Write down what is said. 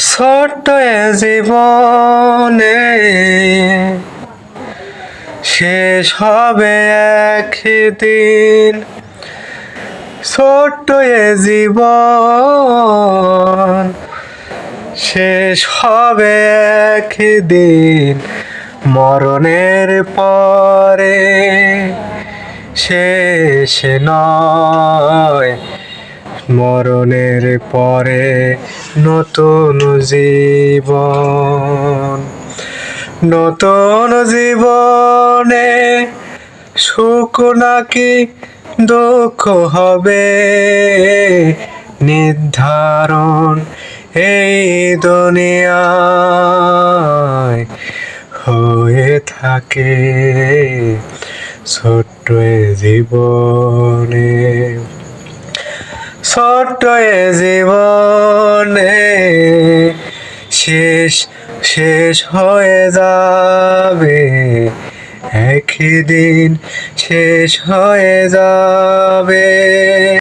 ছোট্ট এ জীবনে শেষ হবে একদিন। ছোট্ট এ জীবন শেষ হবে একদিন। মরণের পরে শেষ নয়, মরণের পরে নতুন জীবন। নতুন জীবনে সুখ নাকি দুঃখ হবে নির্ধারণ এই দুনিয়ায় হয়ে থাকে ছোট্ট এ জীবনে। ছোট্ট এ জীবনে শেষ হয়ে যাবে একদিন, শেষ হয়ে যাবে।